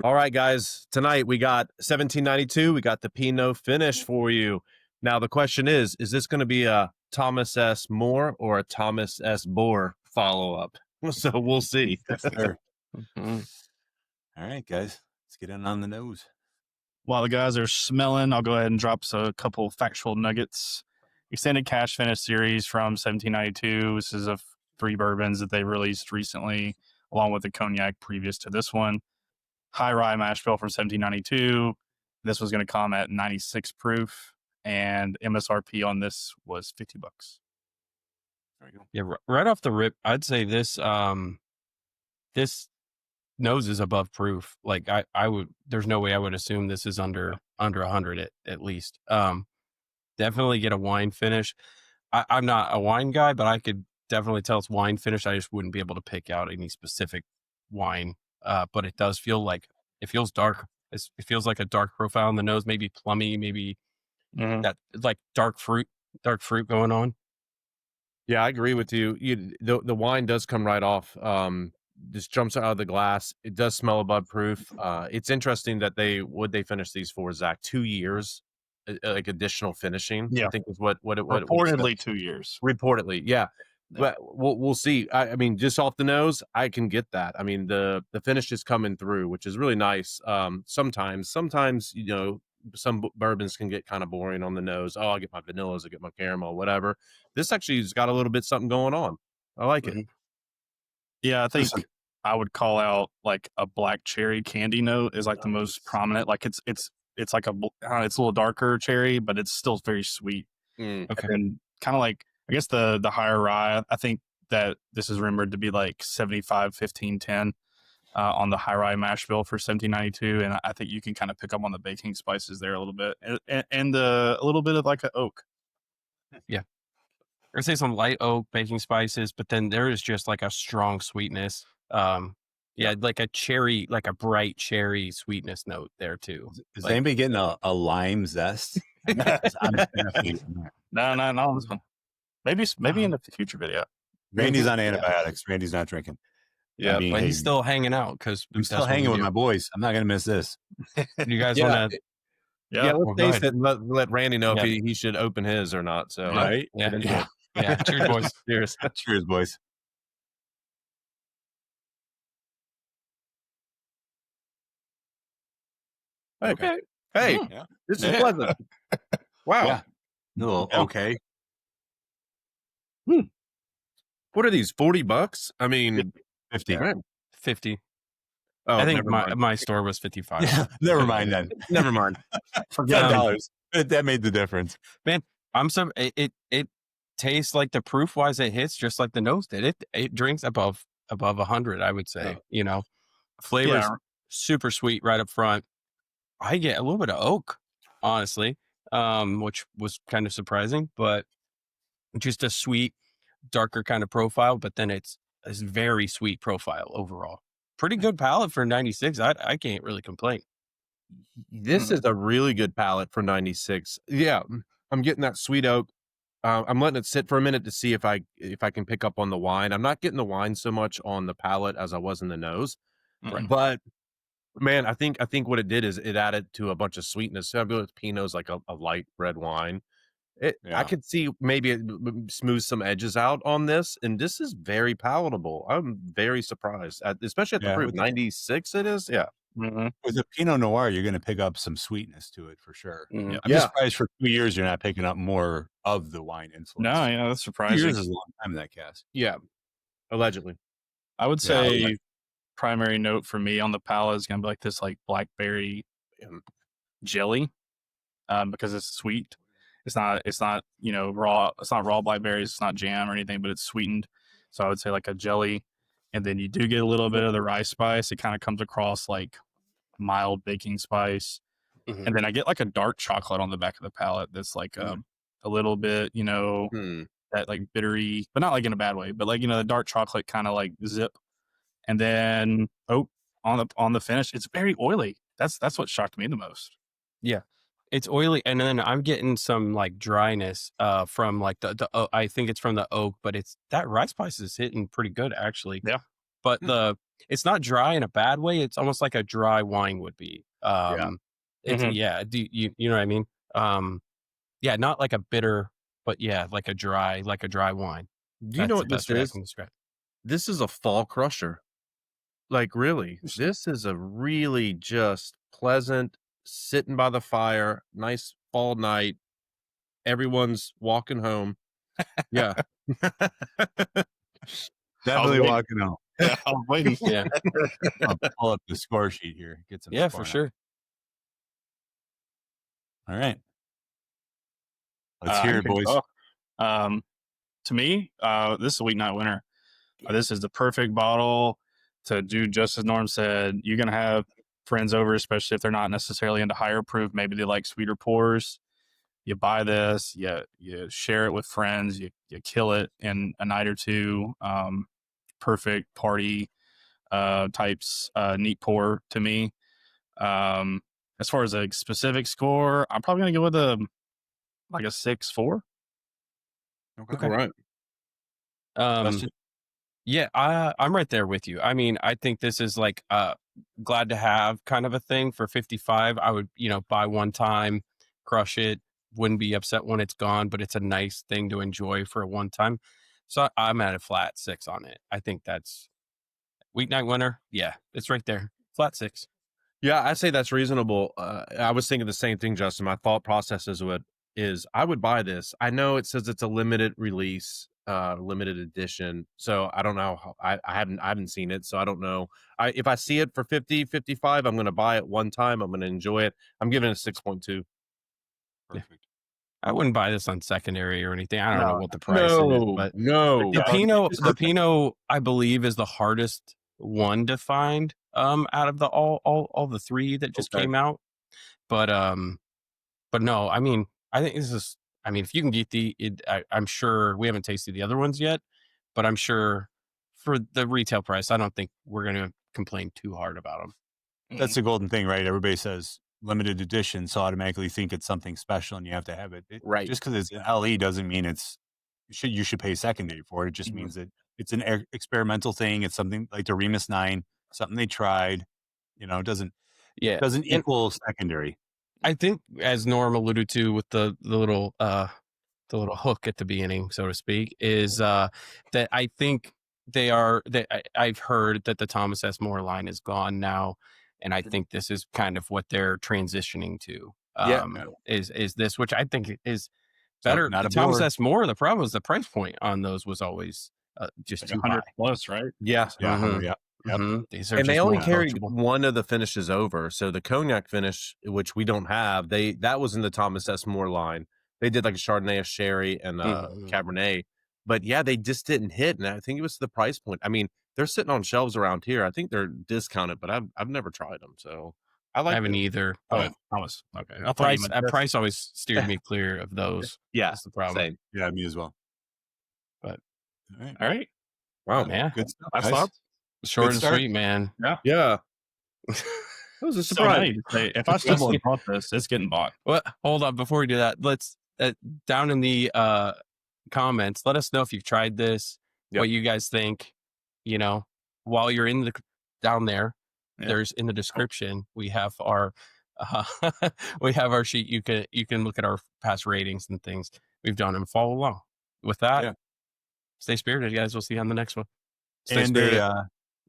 All right, guys. Tonight we got 1792. We got the Pinot finish for you. Now the question is this going to be a Thomas S. More or a Thomas S. Bohr follow up? So we'll see. Sure. All right, guys, let's get in on the nose. While the guys are smelling, I'll go ahead and drop a couple factual nuggets. Extended Cash Finish series from 1792. This is of 3 bourbons that they released recently, along with the cognac previous to this one. High rye mash bill from 1792. This was going to come at 96 proof, and MSRP on this was $50. There we go. Yeah, right off the rip, I'd say this this nose is above proof. Like I would, there's no way I would assume this is under 100 at least. Definitely get a wine finish. I'm not a wine guy, but I could definitely tell it's wine finish. I just wouldn't be able to pick out any specific wine. But it does feel like it feels dark. It feels like a dark profile in the nose, maybe plummy, maybe that like dark fruit going on. Yeah, I agree with you. The wine does come right off. Just jumps out of the glass. It does smell above proof. It's interesting that they finished these for, Zach, 2 years, like additional finishing. Yeah, I think is what reportedly 2 years. Reportedly, yeah. But we'll see. I mean, just off the nose, I can get that. I mean, the finish is coming through, which is really nice. Sometimes, some bourbons can get kind of boring on the nose. Oh, I get my vanillas, I get my caramel, whatever. This actually has got a little bit something going on. I like it. Yeah, I think I would call out like a black cherry candy note is like the most prominent. Like it's like it's a little darker cherry, but it's still very sweet. Okay. And kind of like, I guess the higher rye, I think that this is rumored to be like 75, 15, 10 on the high rye mash bill for 1792. And I think you can kind of pick up on the baking spices there a little bit and a little bit of like an oak. Yeah. I'd say some light oak baking spices, but then there is just like a strong sweetness. Like a cherry, like a bright cherry sweetness note there too. Is anybody getting a lime zest? No, not on this one. Maybe in the future video. Randy's on antibiotics. Randy's not drinking. Yeah, but he's still hanging out because I'm still hanging with my boys. I'm not going to miss this. You guys want to? Yeah, let's taste it and let Randy know if he should open his or not. So right, yeah. Cheers, boys. Cheers, cheers, boys. Okay. Hey, this is pleasant. Wow. Yeah. No, okay. What are these? $40? I mean, 50. 50. Oh, I think my store was 55. Yeah, never mind then. Never mind. Forget $10. That made the difference. Man, it tastes like the proof wise it hits just like the nose did. It drinks above 100, I would say. Flavor's super sweet right up front. I get a little bit of oak, honestly, which was kind of surprising, but just a sweet, darker kind of profile. But then it's a very sweet profile overall. Pretty good palate for 96. I can't really complain. This is a really good palate for 96. Yeah, I'm getting that sweet oak. I'm letting it sit for a minute to see if I can pick up on the wine. I'm not getting the wine so much on the palate as I was in the nose, but man, I think what it did is it added to a bunch of sweetness. So I feel like Pinot's like a light red wine. I could see maybe it smooth some edges out on this, and this is very palatable. I'm very surprised, especially at the fruit. 96 it is, yeah. Mm-hmm. With a Pinot Noir, you're going to pick up some sweetness to it for sure. Mm-hmm. I'm surprised for 2 years you're not picking up more of the wine influence. No, that's surprising. 2 years is a long time in that cast. Yeah, allegedly. I would say primary note for me on the palate is going to be like this, like blackberry jelly, because it's sweet. It's not raw. It's not raw blackberries. It's not jam or anything, but it's sweetened. So I would say like a jelly. And then you do get a little bit of the rice spice. It kind of comes across like mild baking spice. Mm-hmm. And then I get like a dark chocolate on the back of the palate that's like a little bit, that like bittery, but not like in a bad way, but like, the dark chocolate kind of like zip. And then on the finish, it's very oily. That's what shocked me the most. Yeah. It's oily, and then I'm getting some like dryness from like the I think it's from the oak, but it's that rice spice is hitting pretty good actually. Yeah. But the it's not dry in a bad way. It's almost like a dry wine would be. It's Mhm. yeah. Do you know what I mean? Yeah, not like a bitter, but yeah, like a dry wine. Do you know That's the what this best way I is? can describe it. This is a fall crusher. Like, really, this is a really just pleasant, sitting by the fire, nice fall night. Everyone's walking home. Yeah. Definitely waiting. walking home. Yeah, I was waiting. Yeah, I'll pull up the score sheet here. Get some yeah, score for now. sure. All right. Let's I hear can it, kick boys. off. To me, this is a weeknight winner. This is the perfect bottle to do just as Norm said. You're going to have friends over, especially if they're not necessarily into higher proof. Maybe they like sweeter pours. You buy this, you share it with friends, you kill it in a night or two. Perfect party types, neat pour to me. As far as a specific score, I'm probably going to go with a 6.4. Okay. All right. Dustin? Yeah, I'm right there with you. I mean, I think this is like glad to have kind of a thing for 55. I would, buy one time, crush it, wouldn't be upset when it's gone, but it's a nice thing to enjoy for a one time. So I'm at a flat 6 on it. I think that's weeknight winner. Yeah, it's right there. Flat 6. Yeah, I say that's reasonable. I was thinking the same thing, Justin. My thought process is I would buy this. I know it says it's a limited release, limited edition. So I don't know how, I haven't seen it, so I don't know. If I see it for 50, 55, I'm going to buy it one time. I'm going to enjoy it. I'm giving it a 6.2. Perfect. I wouldn't buy this on secondary or anything. I don't know what the price is, but No. the Pinot, I believe, is the hardest one to find out of the all the three that just Okay. came out. But no, I mean, I think this is. I mean, if you can get I'm sure we haven't tasted the other ones yet, but I'm sure for the retail price, I don't think we're going to complain too hard about them. That's the golden thing, right? Everybody says limited edition, so automatically think it's something special and you have to have it. Right. Just because it's an LE doesn't mean you should pay secondary for it. It just Mhm. means that it's an experimental thing. It's something like the Remus 9, something they tried. It doesn't And equal secondary. I think, as Norm alluded to with the little hook at the beginning, so to speak, is that I think I've heard that the Thomas S. More line is gone now, and I think this is kind of what they're transitioning to. Yeah. Is this, which I think is So, better. not The a Thomas blower. S. More, the problem was the price point on those was always just Like too 100 high. plus, right? Yeah. Yeah. Mhm. Yeah. Yep. These are And they just only more carried approachable. one of the finishes over. So the cognac finish, which we don't have, that was in the Thomas S. More line. They did like a Chardonnay, a Sherry, and a Cabernet. But yeah, they just didn't hit. And I think it was the price point. I mean, they're sitting on shelves around here. I think they're discounted, but I've never tried them. So I I like haven't it. either. Oh, But Thomas. Okay. I thought you meant this. price always steered me clear of those. Yeah. That's the problem. Same. Yeah, me as well. But All right. All right. Wow. yeah, Good stuff, I guys. thought. short Good and start. sweet, man. Yeah. It was a So surprise. now you just say, if I stumble and bought this, it's getting bought. Well, hold on. Before we do that, let's down in the comments, let us know if you've tried this, Yep. what you guys think. While you're down there, Yeah. there's in the description we have our sheet. You can look at our past ratings and things we've done and follow along. With that, stay spirited, guys. We'll see you on the next one. Stay And spirited.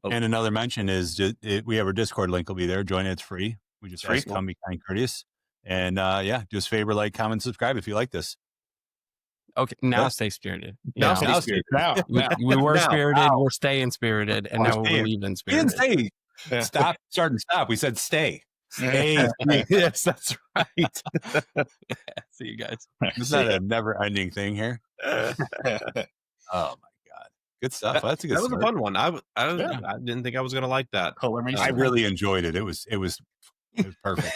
and another mention is we have our Discord link will be there. Join it. It's free. We just Free. ask come be kind, courteous. And do us a favor, like, comment, subscribe if you like this. Okay, now Yeah. stay spirited. Now You know, stay spirited. Now. we were Now. spirited. We're staying spirited, and We're now we're staying. leaving We spirited. didn't say Yeah. stop, start, and stop. We said stay. Stay. Yes, that's right. See you guys. It's not a never-ending thing here. Oh my god, good stuff. That's a good. That was a start. fun one. I didn't think I was gonna like that. I really enjoyed it. It was perfect.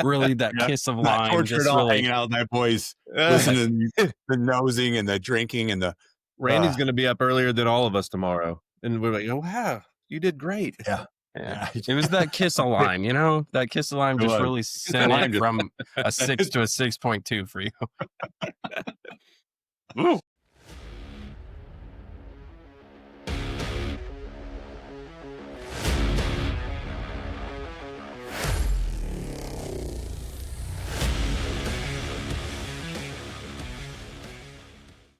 Really, that kiss of Not lime. tortured Just at all, really, hanging out with my boys, listening to the nosing and the drinking and the. Randy's gonna be up earlier than all of us tomorrow, and we're like, "Oh wow, you did great." Yeah. yeah. It was that kiss of lime. That kiss of lime It just was. really sent lime it just- from a 6 to a 6.2 for you. Ooh.